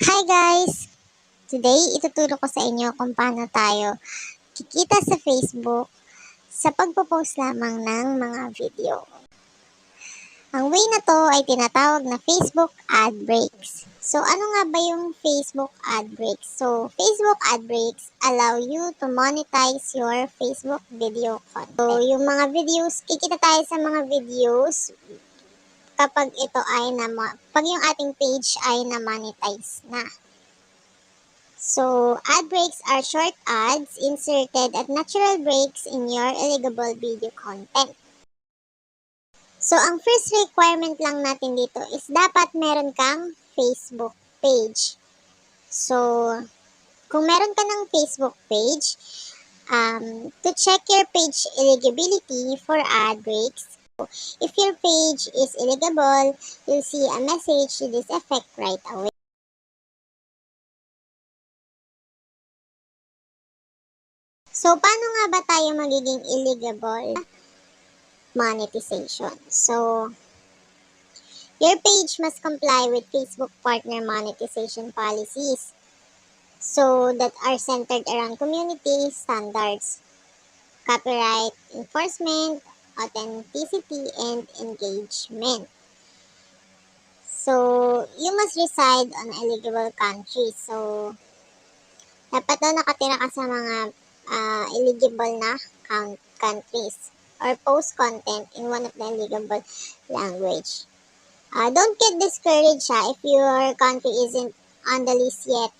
Hi guys! Today, ituturo ko sa inyo kung paano tayo kikita sa Facebook sa pagpo-post lamang ng mga video. Ang way na to ay tinatawag na Facebook ad breaks. So, ano nga ba yung Facebook ad breaks? So, Facebook ad breaks allow you to monetize your Facebook video content. So, yung mga videos, kikita tayo sa mga videos kapag ito ay pag yung ating page ay na-monetize na. So, ad breaks are short ads inserted at natural breaks in your eligible video content. So, ang first requirement lang natin dito is dapat meron kang Facebook page. So, kung meron ka ng Facebook page, to check your page eligibility for ad breaks, if your page is eligible, you'll see a message to this effect right away. So, paano nga ba tayo magiging eligible monetization? So, your page must comply with Facebook partner monetization policies so that are centered around community standards, copyright enforcement, authenticity, and engagement. So, you must reside on eligible countries. So, dapat daw nakatira ka sa mga eligible na countries or post content in one of the eligible language. Don't get discouraged if your country isn't on the list yet.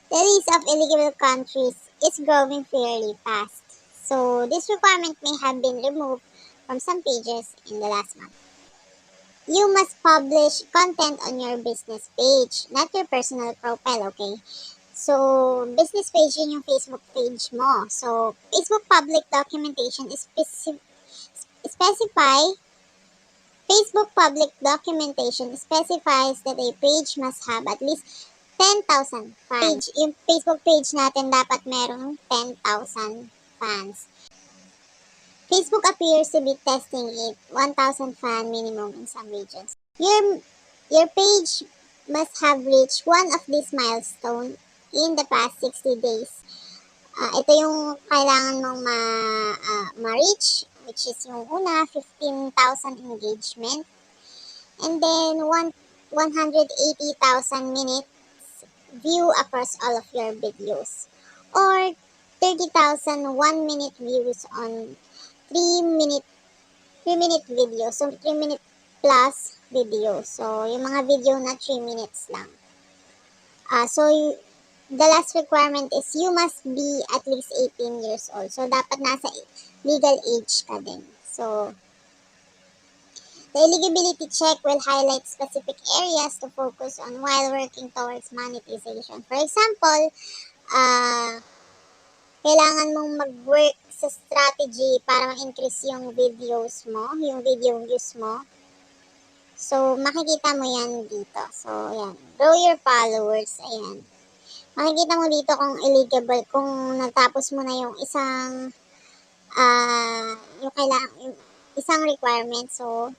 The list of eligible countries is growing fairly fast. So, this requirement may have been removed from some pages in the last month. You must publish content on your business page, not your personal profile, okay? So, business page yun yung Facebook page mo. So, Facebook public documentation is Facebook public documentation specifies that a page must have at least 10,000 fans. Yung Facebook page natin dapat merong 10,000 fans. Facebook appears to be testing it 1,000 fan minimum in some regions. Your page must have reached one of these milestones in the past 60 days. Ito yung kailangan mong ma-reach, which is yung una, 15,000 engagement. And then 180,000 minutes view across all of your videos. Or 30,000 1-minute views on 3-minute video. So, 3-minute plus video. So, yung mga video na 3 minutes lang. The last requirement is you must be at least 18 years old. So, dapat nasa legal age ka din. So, the eligibility check will highlight specific areas to focus on while working towards monetization. For example, kailangan mong mag-work sa strategy para ma-increase yung videos mo, yung video views mo. So, makikita mo yan dito. So, yan. Grow your followers. Ayan. Makikita mo dito kung eligible, kung natapos mo na yung isang yung isang requirement. So,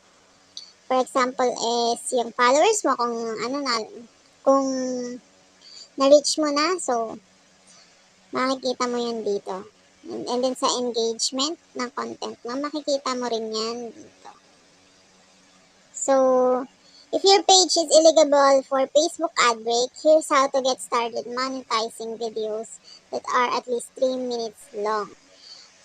for example, is yung followers mo, kung na-reach mo na, so, makikita mo yan dito. And then sa engagement ng content mo, makikita mo rin yan dito. So, if your page is eligible for Facebook ad break, here's how to get started monetizing videos that are at least 3 minutes long.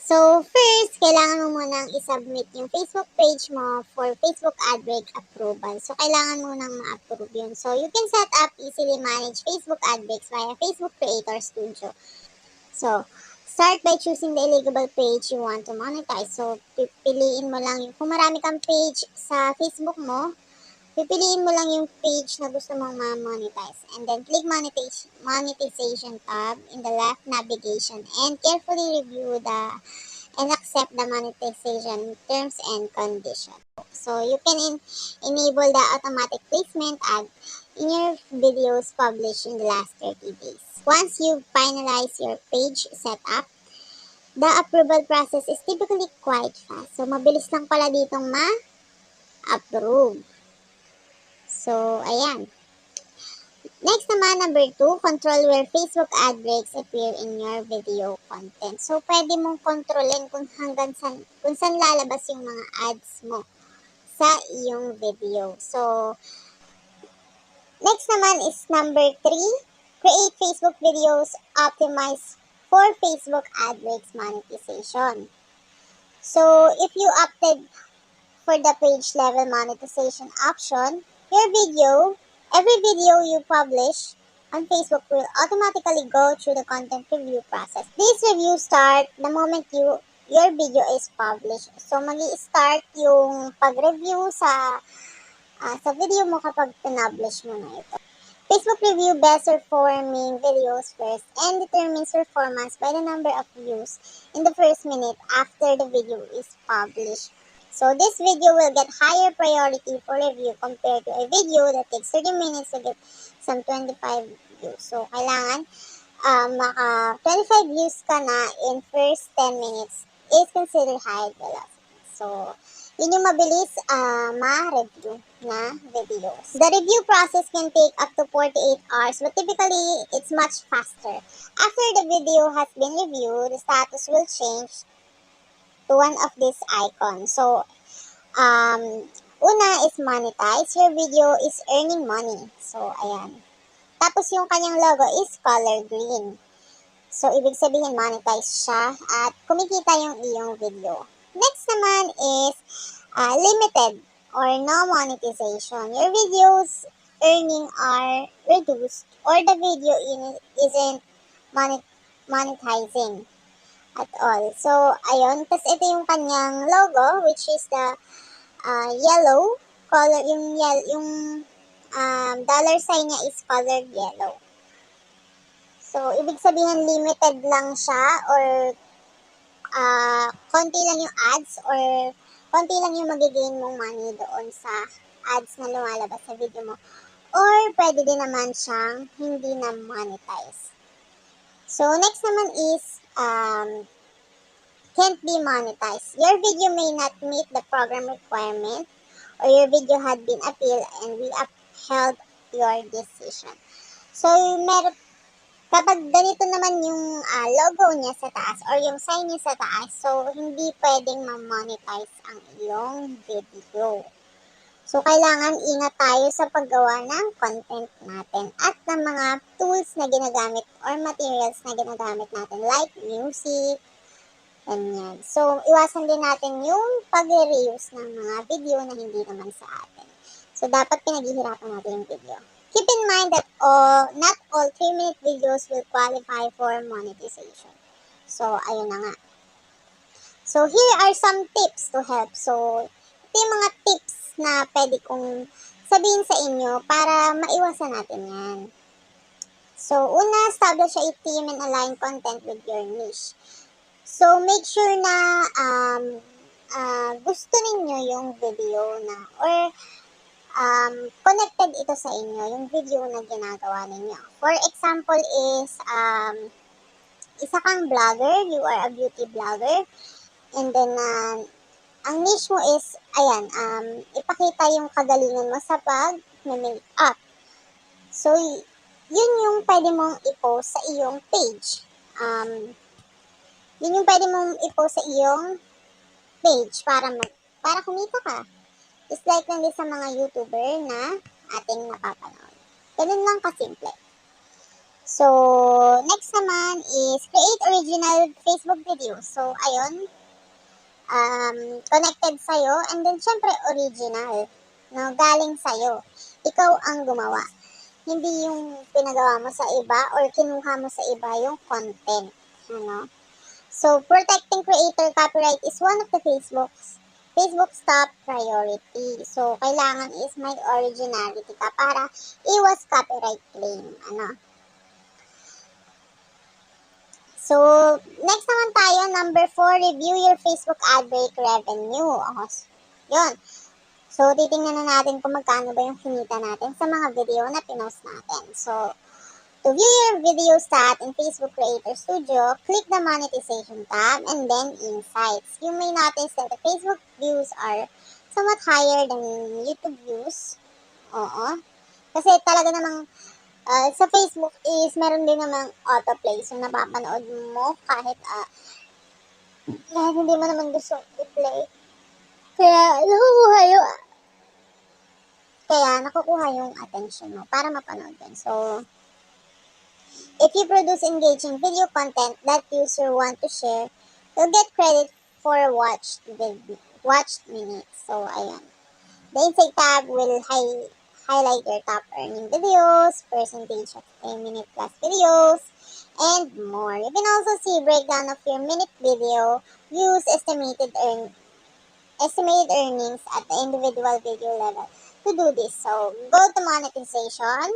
So, first, kailangan mo munang isubmit yung Facebook page mo for Facebook ad break approval. So, kailangan mo nang ma-approve yun. So, you can set up easily manage Facebook ad breaks via Facebook Creator Studio. So, start by choosing the eligible page you want to monetize. So, pipiliin mo lang kung marami kang page sa Facebook mo, pipiliin mo lang yung page na gusto mong ma-monetize. And then, click monetization tab in the left navigation and carefully review and accept the monetization terms and conditions. So, you can enable the automatic placement ad in your videos published in the last 30 days. Once you finalize your page setup, the approval process is typically quite fast. So, mabilis lang pala ditong ma-approve. So, ayan. Next naman, naman, number 2, control where Facebook ad breaks appear in your video content. So, pwede mong kontrolin kung kung saan lalabas yung mga ads mo sa iyong video. So, next naman is number 3, create Facebook videos optimized for Facebook ad breaks monetization. So, if you opted for the page level monetization option, every video you publish on Facebook will automatically go through the content review process. These reviews start the moment your video is published. So, mag-i-start yung pag-review sa video mo kapag pinublish mo na ito. Facebook review best performing videos first and determines performance by the number of views in the first minute after the video is published. So, this video will get higher priority for review compared to a video that takes 30 minutes to get some 25 views. So, kailangan maka 25 views ka na in first 10 minutes is considered high velocity. So, yun yung mabilis ma-review na videos. The review process can take up to 48 hours, but typically, it's much faster. After the video has been reviewed, the status will change to one of these icons. So, una is monetize. Your video is earning money. So, ayan. Tapos, yung kanyang logo is color green. So, ibig sabihin monetize siya at kumikita yung iyong video. Next naman is limited or no monetization. Your videos earning are reduced or the video isn't monetizing at all. So, ayun. Tapos, ito yung kanyang logo, which is the yellow color. Yung dollar sign niya is colored yellow. So, ibig sabihin limited lang siya or konti lang yung ads or konti lang yung magigain mong money doon sa ads na lumalabas sa video mo. Or, pwede din naman siyang hindi na monetize. So, next naman is can't be monetized. Your video may not meet the program requirement or your video had been appealed and we upheld your decision. So, kapag ganito naman yung logo niya sa taas or yung sign niya sa taas, so hindi pwedeng ma-monetize ang iyong video. So, kailangan ingat tayo sa paggawa ng content natin at ng mga tools na ginagamit or materials na ginagamit natin like music, ganyan. So, iwasan din natin yung pag-reuse ng mga video na hindi naman sa atin. So, dapat pinaghihirapan natin yung video. Keep in mind that not all 3-minute videos will qualify for monetization. So, ayun na nga. So, here are some tips to help. So, ito yung mga tips na pwede kong sabihin sa inyo para maiwasan natin yan. So, una, establish a theme and align content with your niche. So, make sure na gusto ninyo yung video na or connected ito sa inyo, yung video na ginagawa ninyo. For example is, isa kang vlogger, you are a beauty vlogger, and then, ang niche mo is, ayan, ipakita yung kagalingan mo sa pag-make-up. So, yun yung pwede mong i-post sa iyong page. Yun yung pwede mong i-post sa iyong page para kumita ka. Just like lang din sa mga YouTuber na ating napapanood. Ganun lang kasimple. So, next naman is create original Facebook videos. So, ayun. Connected sa'yo. And then, syempre, original. No, galing sa'yo. Ikaw ang gumawa. Hindi yung pinagawa mo sa iba or kinuha mo sa iba yung content. Ano? So, protecting creator copyright is one of the Facebook's top priority. So, kailangan is may originality ka para iwas copyright claim. Ano? So, next naman tayo, number 4, review your Facebook ad break revenue. Yun. So, titingnan na natin kung magkano ba yung kinita natin sa mga video na pinost natin. So, to view your video stat in Facebook Creator Studio, click the Monetization tab and then Insights. You may notice that the Facebook views are somewhat higher than YouTube views. Oo. Kasi talaga namang Sa Facebook is meron din namang autoplay. So, napapanood mo kahit hindi mo naman gusto i-play. Kaya nakukuha yung attention mo para mapanood yan. So, if you produce engaging video content that user want to share, you'll get credit for watched minutes. So, ayan. The Insight tab will highlight your top earning videos, percentage of 10-minute plus videos, and more. You can also see breakdown of your minute video views, estimated earnings at the individual video level. To do this, so go to monetization,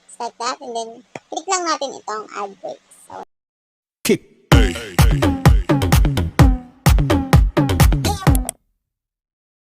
just like that, and then click lang natin itong ad breaks. So,